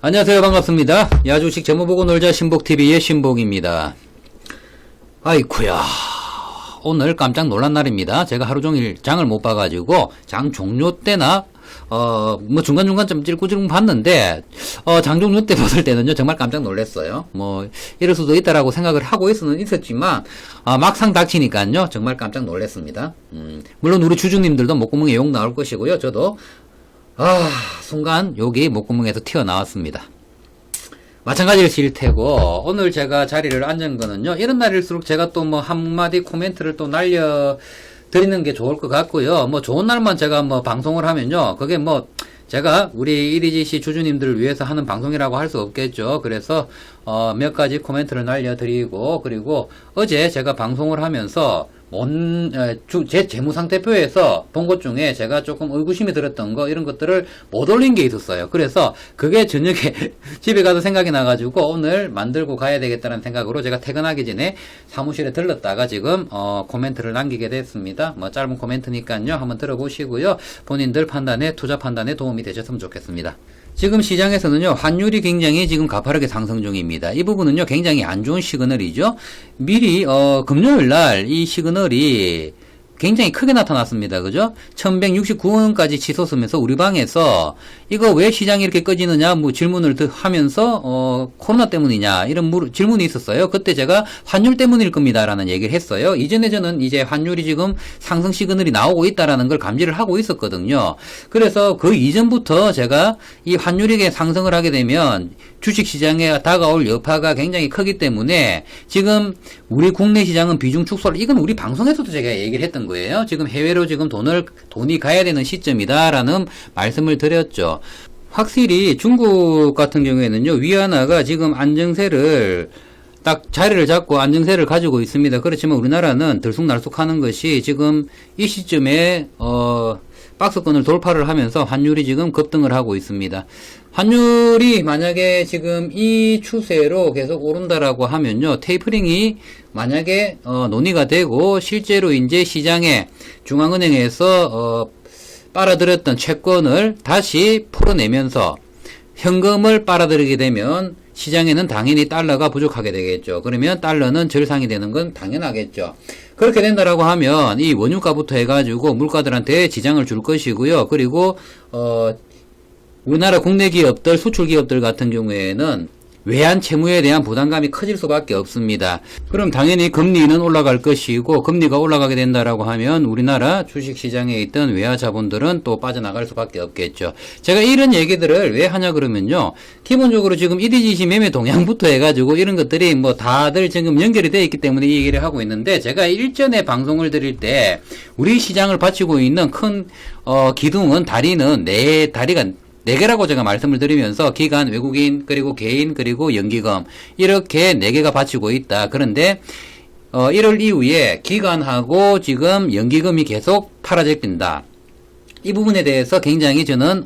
안녕하세요. 반갑습니다. 야주식 재무보고 놀자 신복TV의 신복입니다. 아이쿠야. 오늘 깜짝 놀란 날입니다. 제가 하루종일 장을 못 봐가지고 장 종료 때나 뭐 중간중간 좀 찔끔찔끔 봤는데 장 종료 때 봤을 때는요 정말 깜짝 놀랐어요. 뭐 이럴 수도 있다라고 생각을 하고 있었지만 막상 닥치니까요 정말 깜짝 놀랐습니다. 물론 우리 주주님들도 목구멍에 욕 나올 것이고요. 저도 순간 욕이 목구멍에서 튀어나왔습니다. 마찬가지일 테고, 오늘 제가 자리를 앉은 거는요, 이런 날일수록 제가 또 뭐 한마디 코멘트를 또 날려드리는 게 좋을 것 같고요. 뭐 좋은 날만 제가 뭐 방송을 하면요, 그게 뭐 제가 우리 이리지씨 주주님들을 위해서 하는 방송이라고 할 수 없겠죠. 그래서 몇 가지 코멘트를 날려드리고, 그리고 어제 제가 방송을 하면서 제 재무상태표에서 본 것 중에 제가 조금 의구심이 들었던 거, 이런 것들을 못 올린 게 있었어요. 그래서 그게 저녁에 집에 가서 생각이 나가지고 오늘 만들고 가야 되겠다는 생각으로 제가 퇴근하기 전에 사무실에 들렀다가 지금 코멘트를 남기게 됐습니다. 뭐 짧은 코멘트니까요. 한번 들어보시고요. 본인들 판단에, 투자 판단에 도움이 되셨으면 좋겠습니다. 지금 시장에서는요, 환율이 굉장히 지금 가파르게 상승 중입니다. 이 부분은요, 굉장히 안 좋은 시그널이죠. 미리, 금요일 날 이 시그널이 굉장히 크게 나타났습니다. 그죠? 1169원까지 치솟으면서 우리 방에서 이거 왜 시장이 이렇게 꺼지느냐 뭐 질문을 하면서 코로나 때문이냐 이런 질문이 있었어요. 그때 제가 환율 때문일 겁니다 라는 얘기를 했어요. 이전에 저는 이제 환율이 지금 상승 시그널이 나오고 있다라는 걸 감지를 하고 있었거든요. 그래서 그 이전부터 제가 이 환율이 상승을 하게 되면 주식시장에 다가올 여파가 굉장히 크기 때문에 지금 우리 국내 시장은 비중 축소를, 이건 우리 방송에서도 제가 얘기를 했던 거예요. 지금 해외로 지금 돈이 가야 되는 시점이다라는 말씀을 드렸죠. 확실히 중국 같은 경우에는요, 위안화가 지금 안정세를 딱 자리를 잡고 안정세를 가지고 있습니다. 그렇지만 우리나라는 들쑥날쑥하는 것이 지금 이 시점에 박스권을 돌파를 하면서 환율이 지금 급등을 하고 있습니다. 환율이 만약에 지금 이 추세로 계속 오른다라고 하면요, 테이퍼링이 만약에 논의가 되고 실제로 이제 시장에 중앙은행에서 빨아들였던 채권을 다시 풀어내면서 현금을 빨아들이게 되면 시장에는 당연히 달러가 부족하게 되겠죠. 그러면 달러는 절상이 되는 건 당연하겠죠. 그렇게 된다라고 하면 이 원유가부터 해가지고 물가들한테 지장을 줄 것이고요. 그리고 우리나라 국내 기업들, 수출 기업들 같은 경우에는 외환 채무에 대한 부담감이 커질 수밖에 없습니다. 그럼 당연히 금리는 올라갈 것이고, 금리가 올라가게 된다라고 하면 우리나라 주식시장에 있던 외화 자본들은 또 빠져나갈 수밖에 없겠죠. 제가 이런 얘기들을 왜 하냐 그러면요, 기본적으로 지금 이디지시 매매 동향부터 해가지고 이런 것들이 뭐 다들 지금 연결이 되어 있기 때문에 이 얘기를 하고 있는데, 제가 일전에 방송을 드릴 때 우리 시장을 바치고 있는 큰 기둥은, 다리는 다리가 4개라고 제가 말씀을 드리면서 기관, 외국인, 그리고 개인, 그리고 연기금, 이렇게 4개가 받치고 있다. 그런데 1월 이후에 기관하고 지금 연기금이 계속 팔아제낀다. 이 부분에 대해서 굉장히 저는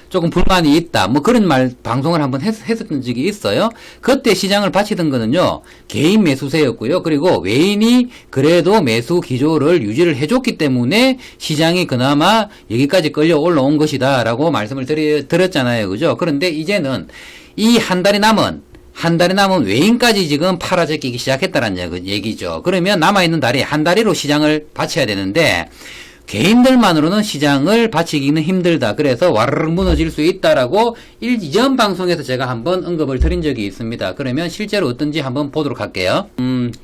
조금 불만이 있다, 뭐 그런 방송을 한번 했었던 적이 있어요. 그때 시장을 바치던 거는요, 개인 매수세였고요. 그리고 외인이 그래도 매수 기조를 유지를 해줬기 때문에 시장이 그나마 여기까지 끌려 올라온 것이다 라고 말씀을 드렸잖아요. 그죠? 그런데 이제는 이 한 달이 남은 외인까지 지금 팔아제끼기 시작했다는 얘기죠. 그러면 남아있는 달이 한 다리로 시장을 바쳐야 되는데, 개인들만으로는 시장을 바치기는 힘들다. 그래서 와르르 무너질 수 있다라고 이전 방송에서 제가 한번 언급을 드린 적이 있습니다. 그러면 실제로 어떤지 한번 보도록 할게요.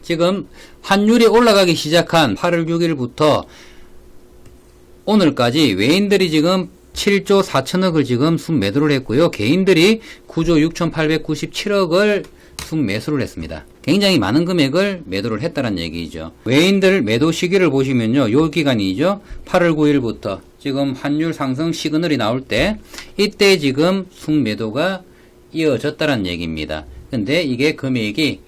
지금 환율이 올라가기 시작한 8월 6일부터 오늘까지 외인들이 지금 7조 4천억을 지금 순매도를 했고요. 개인들이 9조 6,897억을 순매수를 했습니다. 굉장히 많은 금액을 매도를 했다는 얘기죠. 외인들 매도 시기를 보시면요, 요 기간이죠. 8월 9일부터 지금 환율 상승 시그널이 나올 때, 이때 지금 순매도가 이어졌다는 얘기입니다. 근데 이게 금액이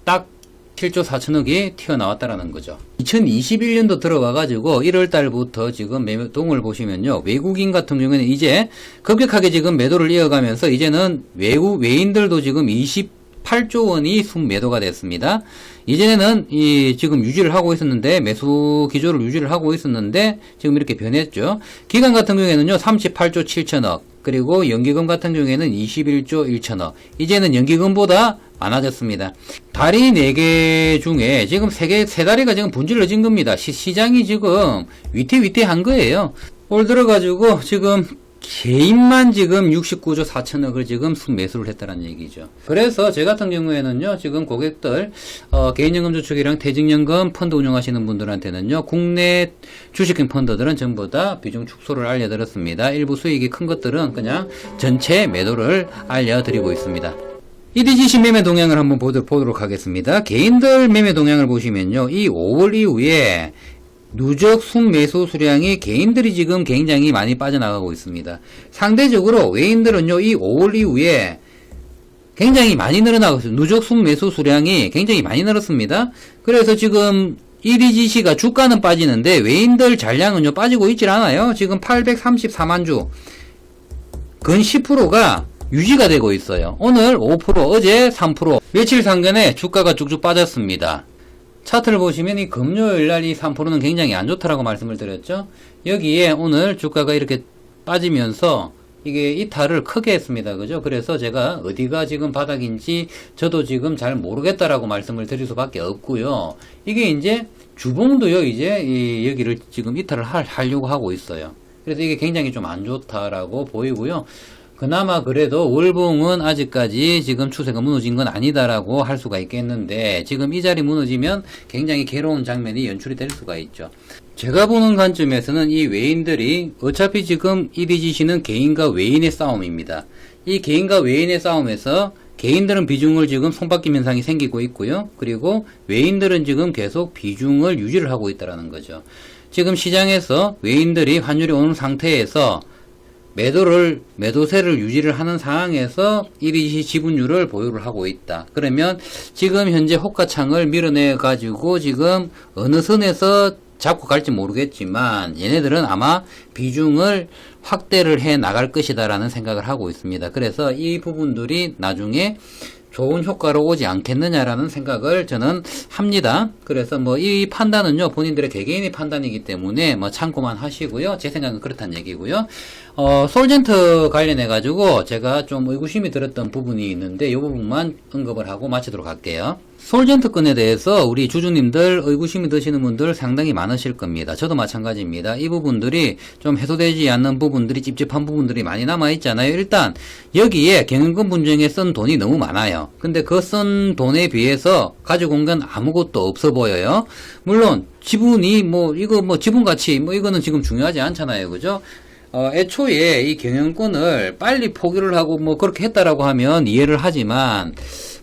딱 7조 4천억이 튀어나왔다라는 거죠. 2021년도 들어와가지고 1월 달부터 지금 매동을 보시면요, 외국인 같은 경우에는 이제 급격하게 지금 매도를 이어가면서 이제는 외인들도 지금 8조 원이 순매도가 됐습니다. 이전에는 지금 유지를 하고 있었는데, 매수 기조를 유지를 하고 있었는데 지금 이렇게 변했죠. 기간 같은 경우에는요 38조 7천억, 그리고 연기금 같은 경우에는 21조 1천억. 이제는 연기금보다 많아졌습니다. 다리 4개 중에 지금 세 다리가 지금 분질러진 겁니다. 시장이 지금 위태위태한 거예요. 올 들어가지고 지금 개인만 지금 69조 4천억을 지금 순매수를 했다는 얘기죠. 그래서 저 같은 경우에는요, 지금 고객들, 개인연금 저축이랑 퇴직연금 펀드 운영하시는 분들한테는요, 국내 주식형 펀드들은 전부 다 비중 축소를 알려드렸습니다. 일부 수익이 큰 것들은 그냥 전체 매도를 알려드리고 있습니다. EDGC 매매 동향을 한번 보도록 하겠습니다. 개인들 매매 동향을 보시면요, 이 5월 이후에 누적 순매수 수량이 개인들이 지금 굉장히 많이 빠져나가고 있습니다. 상대적으로 외인들은요, 이 5월 이후에 굉장히 많이 늘어나고 있습니다. 누적 순매수 수량이 굉장히 많이 늘었습니다. 그래서 지금 EDGC가 주가는 빠지는데 외인들 잔량은요, 빠지고 있질 않아요. 지금 834만 주, 근 10%가 유지가 되고 있어요. 오늘 5%, 어제 3%, 며칠 상간에 주가가 쭉쭉 빠졌습니다. 차트를 보시면 이 금요일날 이 3%는 굉장히 안 좋다라고 말씀을 드렸죠. 여기에 오늘 주가가 이렇게 빠지면서 이게 이탈을 크게 했습니다. 그죠? 그래서 제가 어디가 지금 바닥인지 저도 지금 잘 모르겠다라고 말씀을 드릴 수밖에 없고요. 이게 이제 주봉도요, 이제 여기를 지금 이탈을 하려고 하고 있어요. 그래서 이게 굉장히 좀 안 좋다라고 보이고요. 그나마 그래도 월봉은 아직까지 지금 추세가 무너진 건 아니다라고 할 수가 있겠는데, 지금 이 자리 무너지면 굉장히 괴로운 장면이 연출이 될 수가 있죠. 제가 보는 관점에서는 이 외인들이 어차피 지금 EDGC는 개인과 외인의 싸움입니다. 이 개인과 외인의 싸움에서 개인들은 비중을 지금 손바뀜 현상이 생기고 있고요. 그리고 외인들은 지금 계속 비중을 유지를 하고 있다는 거죠. 지금 시장에서 외인들이 환율이 오는 상태에서 매도세를 유지를 하는 상황에서 EDGC 지분율을 보유를 하고 있다. 그러면 지금 현재 호가창을 밀어내 가지고 지금 어느 선에서 잡고 갈지 모르겠지만 얘네들은 아마 비중을 확대를 해 나갈 것이다라는 생각을 하고 있습니다. 그래서 이 부분들이 나중에 좋은 효과로 오지 않겠느냐라는 생각을 저는 합니다. 그래서 뭐 이 판단은요, 본인들의 개개인의 판단이기 때문에 뭐 참고만 하시고요. 제 생각은 그렇다는 얘기고요. 솔젠트 관련해 가지고 제가 좀 의구심이 들었던 부분이 있는데 이 부분만 언급을 하고 마치도록 할게요. 솔젠트 건에 대해서 우리 주주님들 의구심이 드시는 분들 상당히 많으실 겁니다. 저도 마찬가지입니다. 이 부분들이 좀 해소되지 않는 부분들이, 찝찝한 부분들이 많이 남아 있잖아요. 일단 여기에 경영권 분쟁에 쓴 돈이 너무 많아요. 근데 그 쓴 돈에 비해서 가지고 온 건 아무것도 없어 보여요. 물론 지분이 이거 지분 가치 이거는 지금 중요하지 않잖아요. 그죠? 애초에 이 경영권을 빨리 포기를 하고 그렇게 했다라고 하면 이해를 하지만,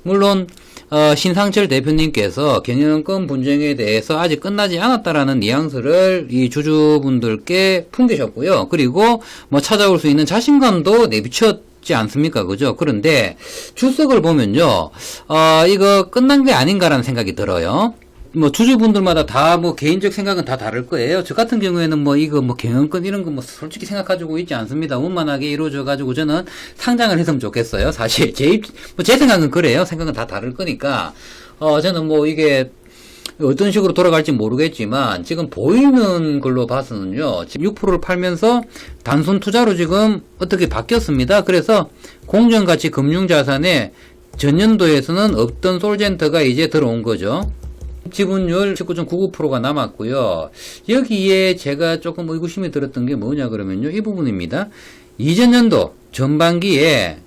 물론 신상철 대표님께서 경영권 분쟁에 대해서 아직 끝나지 않았다라는 뉘앙스를 이 주주분들께 풍기셨고요. 그리고 찾아올 수 있는 자신감도 내비쳤지 않습니까? 그죠? 그런데 출석을 보면요, 이거 끝난 게 아닌가라는 생각이 들어요. 주주분들마다 다 개인적 생각은 다 다를 거예요. 저 같은 경우에는 이거 경영권 이런 거 솔직히 생각가지고 있지 않습니다. 원만하게 이루어져가지고 저는 상장을 했으면 좋겠어요. 사실 제 생각은 그래요. 생각은 다 다를 거니까, 저는 이게 어떤 식으로 돌아갈지 모르겠지만, 지금 보이는 걸로 봐서는요, 지금 6%를 팔면서 단순 투자로 지금 어떻게 바뀌었습니다. 그래서 공정가치 금융자산에 전년도에서는 없던 솔젠트가 이제 들어온 거죠. 지분율 19.99%가 남았고요. 여기에 제가 조금 의구심이 들었던 게 뭐냐 그러면요, 이 부분입니다. 이전 연도 전반기에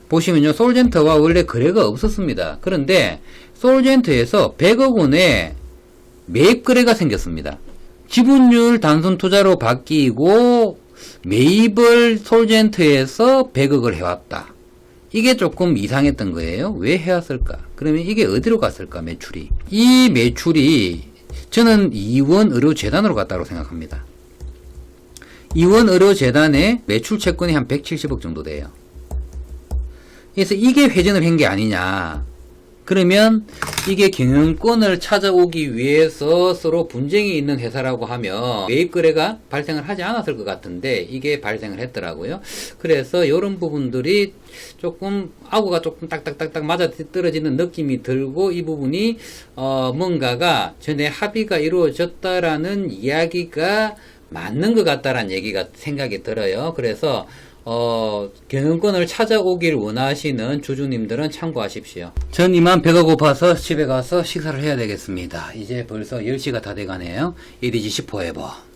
보시면요, 솔젠트와 원래 거래가 없었습니다. 그런데 솔젠트에서 100억 원의 매입 거래가 생겼습니다. 지분율 단순 투자로 바뀌고 매입을 솔젠트에서 100억을 해왔다. 이게 조금 이상했던 거예요. 왜 해왔을까? 그러면 이게 어디로 갔을까, 매출이? 이 매출이 저는 이원의료재단으로 갔다고 생각합니다. 이원의료재단의 매출 채권이 한 170억 정도 돼요. 그래서 이게 회전을 한 게 아니냐. 그러면 이게 경영권을 찾아오기 위해서 서로 분쟁이 있는 회사라고 하면 매입 거래가 발생을 하지 않았을 것 같은데 이게 발생을 했더라고요. 그래서 이런 부분들이 조금 아구가 조금 딱딱딱딱 맞아 떨어지는 느낌이 들고, 이 부분이 뭔가가 전에 합의가 이루어졌다라는 이야기가 맞는 것 같다라는 얘기가 생각이 들어요. 그래서 경영권을 찾아오길 원하시는 주주님들은 참고하십시오. 전 이만 배가 고파서 집에 가서 식사를 해야 되겠습니다. 이제 벌써 10시가 다 돼가네요. EDG 10 포에버.